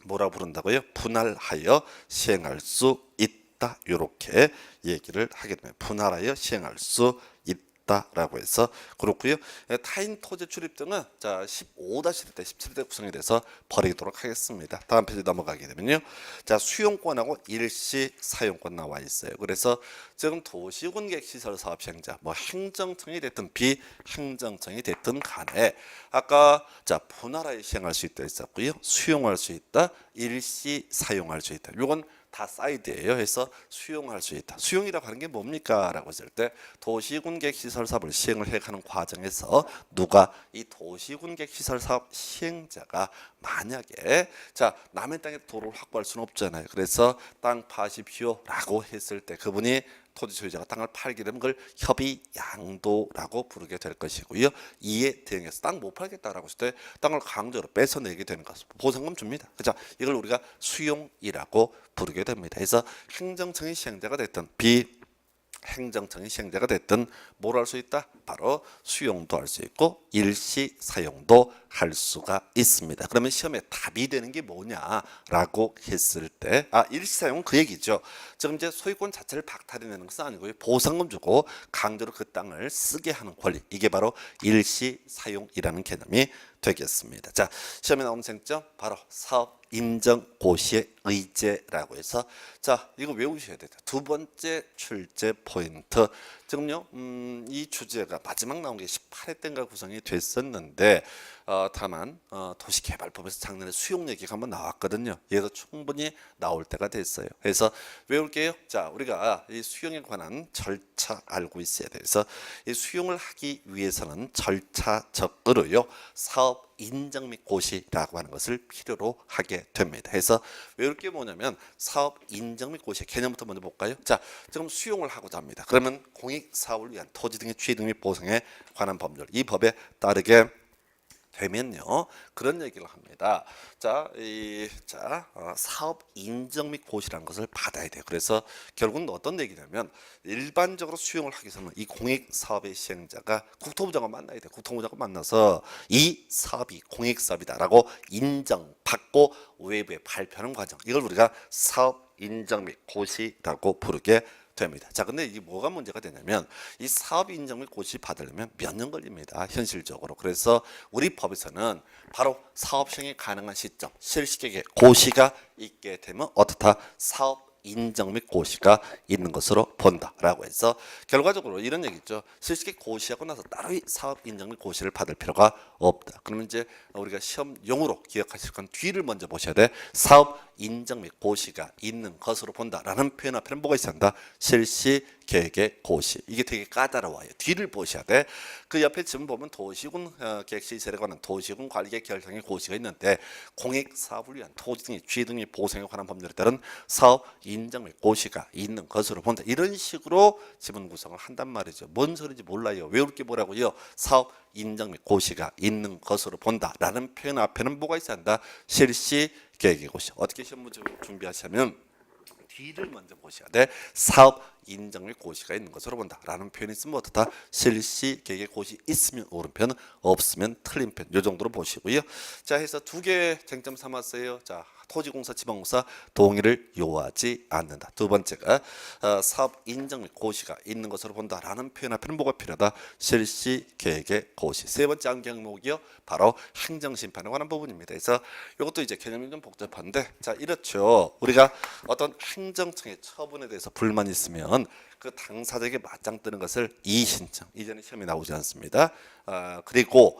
뭐라 부른다고요? 분할하여 시행할 수 있다. 이렇게 얘기를 하게 됩니다. 분할하여 시행할 수 있다라고 해서 그렇고요. 타인 토지 출입 등은 자 15-1 때 17대 구성이 돼서 버리도록 하겠습니다. 다음 페이지 넘어가게 되면요. 자 수용권하고 일시 사용권 나와 있어요. 그래서 지금 도시군객시설 사업 시행자 뭐 행정청이 됐든 비행정청이 됐든 간에 아까 자 분할하여 시행할 수 있다 했었고요. 수용할 수 있다, 일시 사용할 수 있다. 요건 다 사이드예요. 해서 수용할 수 있다. 수용이라고 하는 게 뭡니까? 라고 했을 때 도시군객시설 사업을 시행을 해가는 과정에서 누가 이 도시군객시설 사업 시행자가 만약에 자 남의 땅에 도로를 확보할 수는 없잖아요. 그래서 땅 파십시오 라고 했을 때 그분이 토지 소유자가 땅을 팔게 되면 그걸 협의 양도라고 부르게 될 것이고요. 이에 대응해서 땅 못 팔겠다라고 했을 때 땅을 강제로 뺏어내게 되는 것 보상금 줍니다. 그죠? 이걸 우리가 수용이라고 부르게 됩니다. 그래서 행정청이 시행자가 됐든 행정청이 시행자가 됐든 뭘 할 수 있다? 바로 수용도 할 수 있고 일시 사용도 할 수가 있습니다. 그러면 시험에 답이 되는 게 뭐냐라고 했을 때 일시 사용은 그 얘기죠. 지금 이제 소유권 자체를 박탈해내는 것은 아니고요. 보상금 주고 강제로 그 땅을 쓰게 하는 권리 이게 바로 일시 사용이라는 개념이 되겠습니다. 자 시험에 나오는 쟁점 바로 사업 인정 고시의 의제라고 해서 자 이거 외우셔야 돼요. 두 번째 출제 포인트 지금요 이 주제가 마지막 나온 게 18회 때인가 구성이 됐었는데 다만 도시개발법에서 작년에 수용 얘기가 한번 나왔거든요. 얘도 충분히 나올 때가 됐어요. 그래서 외울게요. 자, 우리가 이 수용에 관한 절차 알고 있어야 돼요. 그래서 이 수용을 하기 위해서는 절차적으로요 사업 인정 및 고시라고 하는 것을 필요로 하게 됩니다. 그래서 외울 게 뭐냐면 사업 인정 및 고시 개념부터 먼저 볼까요? 자, 지금 수용을 하고자 합니다. 그러면 공익 사업을 위한 토지 등의 취득 및 보상에 관한 법률, 이 법에 따르게 되면요 그런 얘기를 합니다. 자, 사업 인정 및 고시라는 것을 받아야 돼요. 그래서 결국은 어떤 얘기냐면 일반적으로 수용을 하기 위해서는 이 공익 사업의 시행자가 국토부 장관 만나야 돼요. 국토부 장관 만나서 이 사업이 공익 사업이다라고 인정받고 외부에 발표하는 과정, 이걸 우리가 사업 인정 및 고시라고 부르게 됩니다. 자, 근데 이게 뭐가 문제가 되냐면 이 사업 인정 및 고시 받으려면 몇 년 걸립니다. 현실적으로. 그래서 우리 법에서는 바로 사업 시행이 가능한 시점, 실시계획 고시가 있게 되면 어떻다? 사업 인정 및 고시가 있는 것으로 본다라고 해서 결과적으로 이런 얘기죠. 실시계획 고시하고 나서 따로 이 사업 인정 및 고시를 받을 필요가 없다. 그러면 이제 우리가 시험용으로 기억하실 건 뒤를 먼저 보셔야 돼. 사업 인정 및 고시가 있는 것으로 본다라는 표현 앞에는 뭐가 있어야 한다? 실시 계획의 고시. 이게 되게 까다로워요. 뒤를 보셔야 돼. 그 옆에 지금 보면 도시군 계획시설에 관한 도시군 관리계획 결정의 고시가 있는데 공익 사업을 위한 토지 등의 취득 및 보상에 관한 법률에 따른 사업 인정 및 고시가 있는 것으로 본다. 이런 식으로 지문 구성을 한단 말이죠. 뭔 소리인지 몰라요. 외울 게 뭐라고요? 사업 인정 및 고시가 있는 것으로 본다라는 표현 앞에는 뭐가 있어야 한다? 실시 계획의 고시. 어떻게 시험 문제 준비하시면 뒤를 먼저 보셔야 돼. 사업 인정 및 고시가 있는 것으로 본다라는 표현이 있으면 어떻다? 실시 계획의 고시 있으면 옳은 편, 없으면 틀린 편. 요 정도로 보시고요. 자, 해서 두 개 쟁점 삼았어요. 자, 토지공사, 지방공사 동의를 요하지 않는다. 두 번째가 사업 인정 및 고시가 있는 것으로 본다라는 표현 앞에는 뭐가 필요하다? 실시 계획의 고시. 세 번째 안경목이요, 바로 행정심판에 관한 부분입니다. 그래서 이것도 이제 개념이 좀 복잡한데, 자, 이렇죠. 우리가 어떤 행정청의 처분에 대해서 불만이 있으면 그 당사자에게 맞짱 뜨는 것을 이의신청, 이전에 시험에 나오지 않습니다. 그리고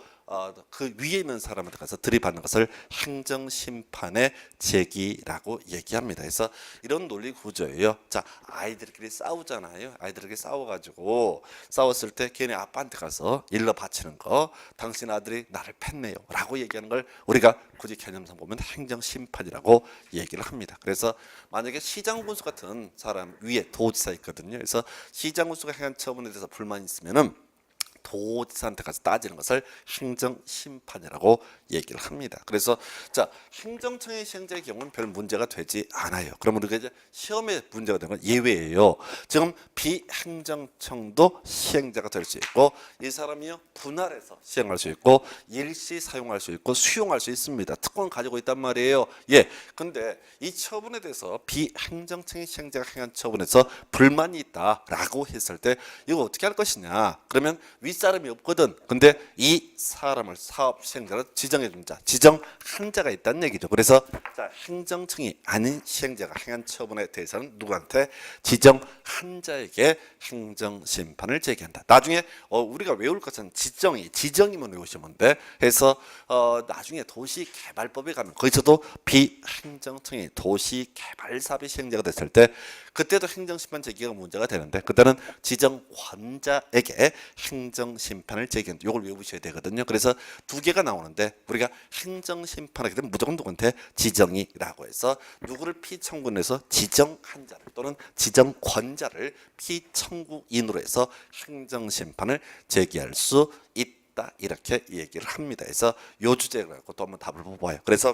그 위에 있는 사람한테 가서 들이받는 것을 행정심판의 제기라고 얘기합니다. 그래서 이런 논리 구조예요. 자, 아이들끼리 싸우잖아요. 아이들끼리 싸워가지고 싸웠을 때 걔네 아빠한테 가서 일러 바치는 거, 당신 아들이 나를 팼네요 라고 얘기하는 걸 우리가 굳이 개념상 보면 행정심판이라고 얘기를 합니다. 그래서 만약에 시장군수 같은 사람 위에 도지사 있거든요. 그래서 시장군수가 행한 처분에 대해서 불만이 있으면은 도지사한테 가서 따지는 것을 행정심판이라고 얘기를 합니다. 그래서 자, 행정청의 시행자의 경우는 별 문제가 되지 않아요. 그러면 우리가 이제 시험에 문제가 되는 건 예외예요. 지금 비행정청도 시행자가 될 수 있고, 이 사람이요 분할해서 시행할 수 있고, 일시 사용할 수 있고, 수용할 수 있습니다. 특권 가지고 있단 말이에요. 예. 근데 이 처분에 대해서 비행정청의 시행자가 행한 처분에서 불만이 있다라고 했을 때 이거 어떻게 할 것이냐? 그러면 윗사람이 없거든. 근데 이 사람을 사업 시행자로 지정해 준 자, 지정한 자가 있다는 얘기죠. 그래서 자, 행정청이 아닌 시행자가 행한 처분에 대해서는 누구한테? 지정한 자에게 행정심판을 제기한다. 나중에 우리가 외울 것은 지정이면 외우시면 돼. 그래서 나중에 도시개발법에 가면 거기서도 비행정청이 도시개발사업의 시행자가 됐을 때 그때도 행정심판 제기가 문제가 되는데, 그때는 지정권자에게 행정심판을 제기한다. 이걸 외우셔야 되거든요. 그래서 두 개가 나오는데 우리가 행정심판하게 되면 무조건 누구한테? 지정이라고 해서 누구를 피청구인에서 지정한 자를 또는 지정권자를 피청구인으로 해서 행정심판을 제기할 수 있다, 이렇게 얘기를 합니다. 그래서 요 주제를 갖고 또 한번 답을 뽑아요. 그래서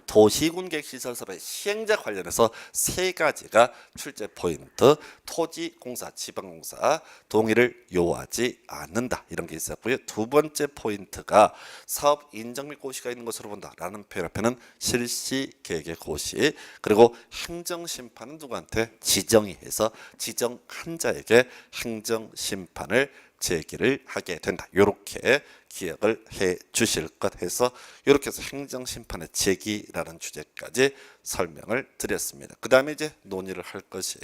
도시군계획시설사업의 시행자 관련해서 세 가지가 출제 포인트. 토지공사, 지방공사 동의를 요하지 않는다, 이런 게 있었고요. 두 번째 포인트가 사업 인정 및 고시가 있는 것으로 본다라는 표현 앞에는 실시 계획의 고시, 그리고 행정심판은 누구한테? 지정이 해서 지정한 자에게 행정심판을 제기를 하게 된다. 이렇게 기억을 해 주실 것 해서 이렇게 해서 행정심판의 제기 논리라는 주제까지 설명을 드렸습니다. 그 다음에 이제 논의를 할 것이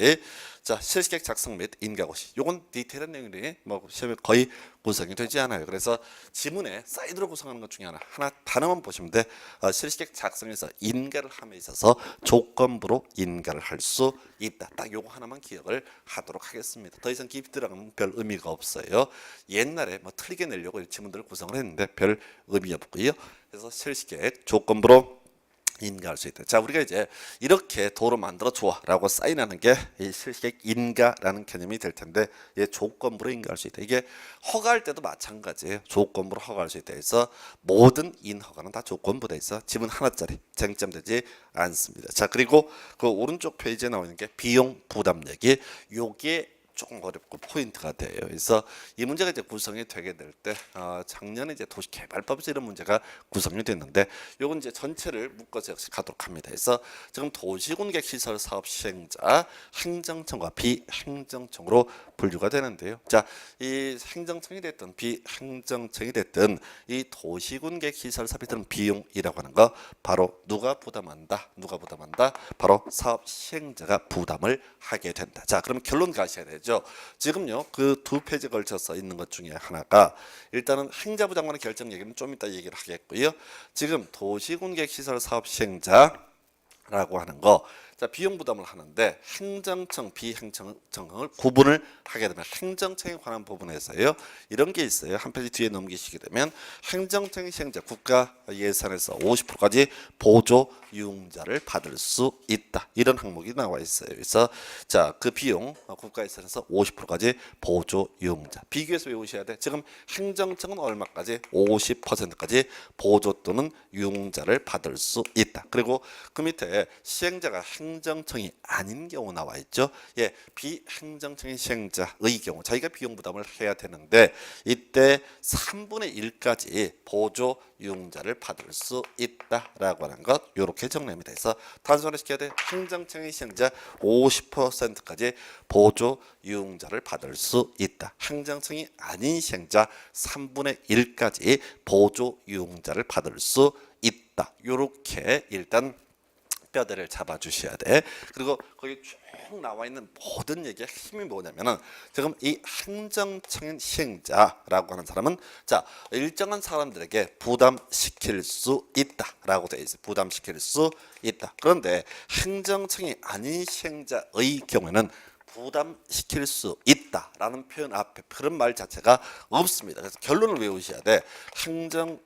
자 실시계획 작성 및 인가고시. 요건 디테일한 내용이 뭐 시험에 거의 구성이 되지 않아요. 그래서 지문에 사이드로 구성하는 것 중에 하나 단어만 보시면 돼. 실시계획 작성에서 인가를 함에 있어서 조건부로 인가를 할 수 있다. 딱 요거 하나만 기억을 하도록 하겠습니다. 더 이상 깊이 들어가면 별 의미가 없어요. 옛날에 뭐 틀리게 내려고 지문들을 구성을 했는데 별 의미 없고요. 그래서 실시계획 조건부로 인가할 수 있다. 자, 우리가 이제 이렇게 도로 만들어 줘라고 사인하는 게 이 실시계획 인가라는 개념이 될 텐데, 얘 조건부로 인가할 수 있다. 이게 허가할 때도 마찬가지예요. 조건부로 허가할 수 있다. 해서 모든 인허가는 다 조건부 돼 있어. 지문 하나짜리 쟁점되지 않습니다. 자, 그리고 그 오른쪽 페이지에 나와 있는 게 비용 부담 얘기. 요게 조금 어렵고 포인트가 돼요. 그래서 이 문제가 이제 구성이 되게 될 때 작년에 이제 도시개발법에서 이런 문제가 구성이 됐는데 요건 이제 전체를 묶어서 역시 가도록 합니다. 그래서 지금 도시공개시설 사업 시행자 행정청과 비행정청으로 분류가 되는데요. 자, 이 행정청이 됐든 비행정청이 됐든 이 도시공개시설 사업에 드는 비용이라고 하는 거 바로 누가 부담한다? 바로 사업 시행자가 부담을 하게 된다. 자, 그럼 결론 가셔야 되죠. 지금요 그 두 페이지에 걸쳐서 있는 것 중에 하나가 일단은 행자부 장관의 결정 얘기는 좀 이따 얘기를 하겠고요. 지금 도시공개시설 사업 시행자라고 하는 거, 자 비용 부담을 하는데 행정청, 비행정청을 구분을 하게 되면 행정청에 관한 부분에서요 이런 게 있어요. 한 페이지 뒤에 넘기시게 되면 행정청의 시행자 국가 예산에서 50%까지 보조 유흥자를 받을 수 있다. 이런 항목이 나와 있어요. 그래서 자 그 비용 국가 예산에서 50%까지 보조 유흥자 비교해서 외우셔야 돼. 지금 행정청은 얼마까지? 50%까지 보조 또는 유흥자를 받을 수 있다. 그리고 그 밑에 시행자가 행정청이 아닌 경우 나와 있죠. 예, 비행정청의 시행자의 경우 자기가 비용 부담을 해야 되는데 이때 3분의 1까지 보조 유흥자를 받을 수 있다라고 하는 것 이렇게 정리합니다. 그래서 단순화시켜야 돼. 행정청의 시행자 50%까지 보조 유흥자를 받을 수 있다. 행정청이 아닌 시행자 3분의 1까지 보조 유흥자를 받을 수 있다. 이렇게 일단 뼈대를 잡아주셔야 돼. 그리고 거기 쭉 나와 있는 모든 얘기의 힘이 뭐냐면은 지금 이 행정청 시행자라고 하는 사람은 자 일정한 사람들에게 부담시킬 수 있다라고 되어 있어요. 부담시킬 수 있다. 그런데 행정청이 아닌 시행자의 경우에는 부담시킬 수 있다라는 표현 앞에 그런 말 자체가 없습니다. 그래서 결론을 외우셔야 돼.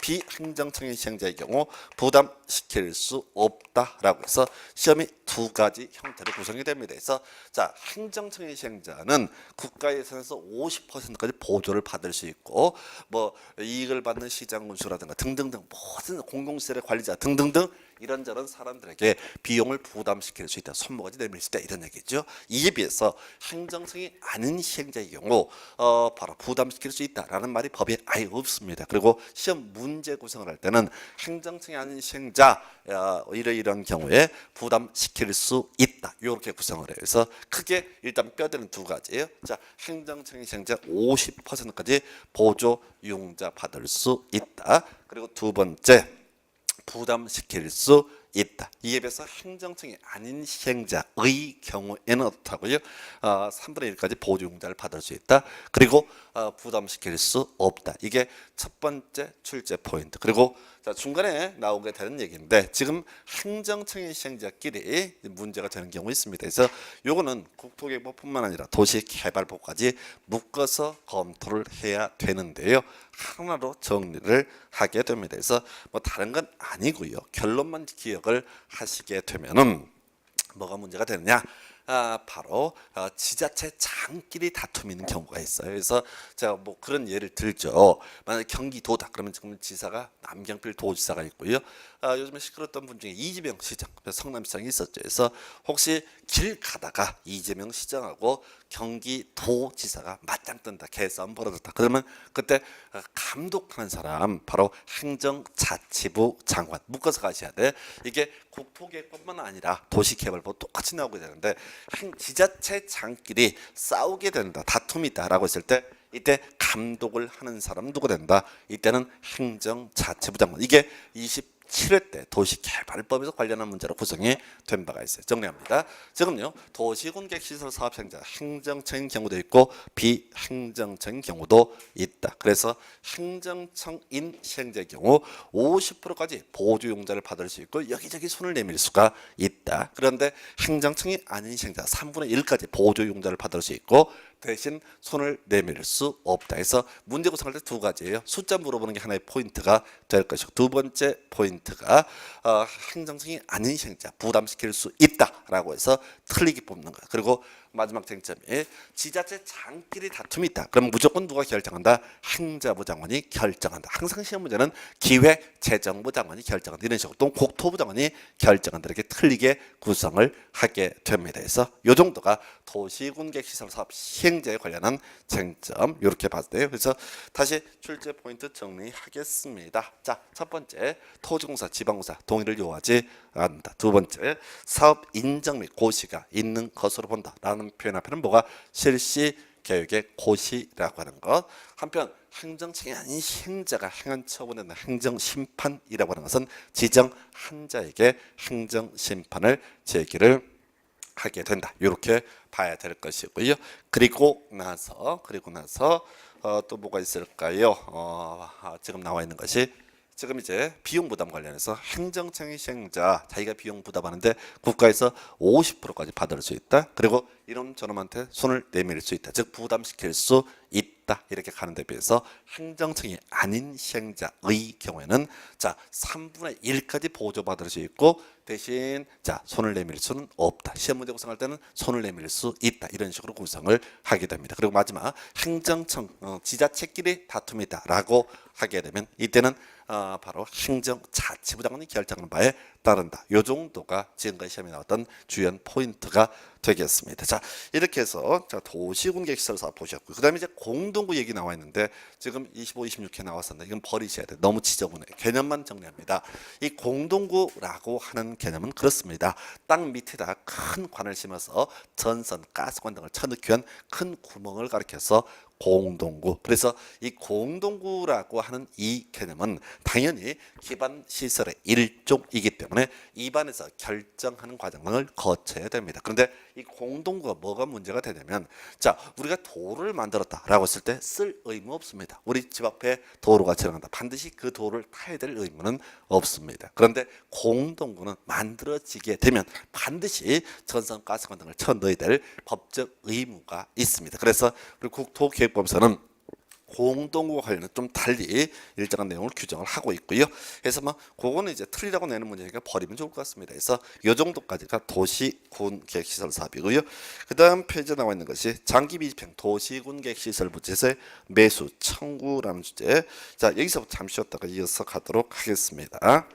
비행정청의 시행자의 경우 부담시킬 수 없다라고 해서 시험이 두 가지 형태로 구성이 됩니다. 그래서 자 행정청의 시행자는 국가 예산에서 50%까지 보조를 받을 수 있고 뭐 이익을 받는 시장 군수라든가 등등등 모든 공공시설의 관리자 등등등 이런저런 사람들에게 비용을 부담시킬 수 있다. 손모가지 내밀 수 있다. 이런 얘기죠. 이에 비해서 행정청이 아닌 시행자의 경우 바로 부담시킬 수 있다라는 말이 법에 아예 없습니다. 그리고 시험 문제 구성을 할 때는 행정청이 아닌 시행자 이런 경우에 부담시킬 수 있다. 이렇게 구성을 해요. 그래서 크게 일단 뼈대는 두 가지예요. 자, 행정청의 시행자 50%까지 보조 유흥자 받을 수 있다. 그리고 두 번째 부담시킬 수 있다. 이에 비해서 행정청이 아닌 시행자의 경우에는 어떻다고요? 3분의 1까지 보조용자를 받을 수 있다. 그리고 부담시킬 수 없다. 이게 첫 번째 출제 포인트. 그리고 자, 중간에 나오게 되는 얘기인데 지금 행정청의 시행자끼리 문제가 되는 경우 있습니다. 그래서 요거는 국토개발법뿐만 아니라 도시개발법까지 묶어서 검토를 해야 되는데요. 하나로 정리를 하게 됩니다. 그래서 뭐 다른 건 아니고요. 결론만 기억을 하시게 되면은 뭐가 문제가 되느냐? 바로 지자체 장끼리 다툼이 있는 경우가 있어요. 그래서 제가 뭐 그런 예를 들죠. 만약 경기도다 그러면 지금 지사가 남경필 도지사가 있고요. 요즘에 시끄러웠던 분 중에 이재명 시장, 성남시장이 있었죠. 그래서 혹시 길 가다가 이재명 시장하고 경기도지사가 맞짱 뜬다, 개싸움 벌어졌다. 그러면 그때 감독하는 사람 바로 행정자치부 장관 묶어서 가셔야 돼. 이게 국토개발뿐만 아니라 도시개발법 똑같이 나오게 되는데 지자체장끼리 싸우게 된다, 다툼이 있다라고 했을 때 이때 감독을 하는 사람 누구 된다? 이때는 행정자치부 장관. 이게 7회 때 도시개발법에서 관련한 문제로 구성이 된 바가 있어요. 정리합니다. 지금요 도시군객시설 사업행자 행정청인 경우도 있고 비행정청인 경우도 있다. 그래서 행정청인 시행자의 경우 50%까지 보조용자를 받을 수 있고 여기저기 손을 내밀 수가 있다. 그런데 행정청이 아닌 시행자 3분의 1까지 보조용자를 받을 수 있고 대신 손을 내밀 수 없다. 해서 문제 구성할 때 두 가지예요. 숫자 물어보는 게 하나의 포인트가 될 것이고 두 번째 포인트가 행정청이 아닌 시행자 부담시킬 수 있다라고 해서 틀리기 뽑는 거예요. 그리고 마지막 쟁점이 지자체 장끼리 다툼이 있다. 그럼 무조건 누가 결정한다? 행자부 장관이 결정한다. 항상 시험 문제는 기획재정부 장관이 결정한다. 이런 식으로 또 국토부 장관이 결정한다. 이렇게 틀리게 구성을 하게 됩니다. 그래서 이 정도가 도시군객시설 사업 시행자에 관련한 쟁점 이렇게 봤을 때요. 그래서 다시 출제 포인트 정리하겠습니다. 자, 첫 번째 토지공사, 지방공사 동의를 요하지 않는다. 두 번째 사업 인정 및 고시가 있는 것으로 본다라는 표현 앞에는 뭐가 실시 계획의 고시라고 하는 것. 한편 행정청이 아닌 시행자가 행한 처분에 대한 행정심판이라고 하는 것은 지정 한자에게 행정심판을 제기를 하게 된다. 이렇게 봐야 될 것이고요. 그리고 나서 또 뭐가 있을까요? 지금 나와 있는 것이 지금 이제 비용 부담 관련해서 행정청의 시행자 자기가 비용 부담하는데 국가에서 50%까지 받을 수 있다. 그리고 이런 저놈한테 손을 내밀 수 있다. 즉 부담시킬 수 있다. 이렇게 가는 데 비해서 행정청이 아닌 시행자의 경우에는 자 3분의 1까지 보조받을 수 있고 대신 자 손을 내밀 수는 없다. 시험 문제 구성할 때는 손을 내밀 수 있다. 이런 식으로 구성을 하게 됩니다. 그리고 마지막 행정청 지자체끼리 다툼이다라고 하게 되면 이때는 바로 행정자치부 장관이 결정하는 바에 따른다. 이 정도가 지금까지 시험에 나왔던 주요 포인트가 되겠습니다. 자 이렇게 해서 자 도시군객시설 사업 보셨고요. 그 다음에 이제 공동구 얘기 나와 있는데 지금 25, 26회 나왔었는데 이건 버리셔야 돼요. 너무 지저분해. 개념만 정리합니다. 이 공동구라고 하는 개념은 그렇습니다. 땅 밑에다 큰 관을 심어서 전선, 가스관 등을 쳐넣기 위한 큰 구멍을 가리켜서 공동구. 그래서 이 공동구라고 하는 이 개념은 당연히 기반 시설의 일종이기 때문에 입안에서 결정하는 과정을 거쳐야 됩니다. 그런데 이 공동구가 뭐가 문제가 되냐면 자 우리가 도로를 만들었다라고 했을 때 쓸 의무 없습니다. 우리 집 앞에 도로가 지나간다. 반드시 그 도로를 타야 될 의무는 없습니다. 그런데 공동구는 만들어지게 되면 반드시 전선, 가스관 등을 쳐넣어야 될 법적 의무가 있습니다. 그래서 우리 국토기획법에서는 공동구와 관련해서 좀 달리 일정한 내용을 규정을 하고 있고요. 그래서 뭐 그거는 이제 틀리라고 내는 문제니까 버리면 좋을 것 같습니다. 그래서 이 정도까지가 도시군계획시설 사업이고요. 그 다음 페이지에 나와 있는 것이 장기 미집행 도시군계획시설 부채세 매수 청구라는 주제. 자 여기서 잠시 쉬었다가 이어서 가도록 하겠습니다.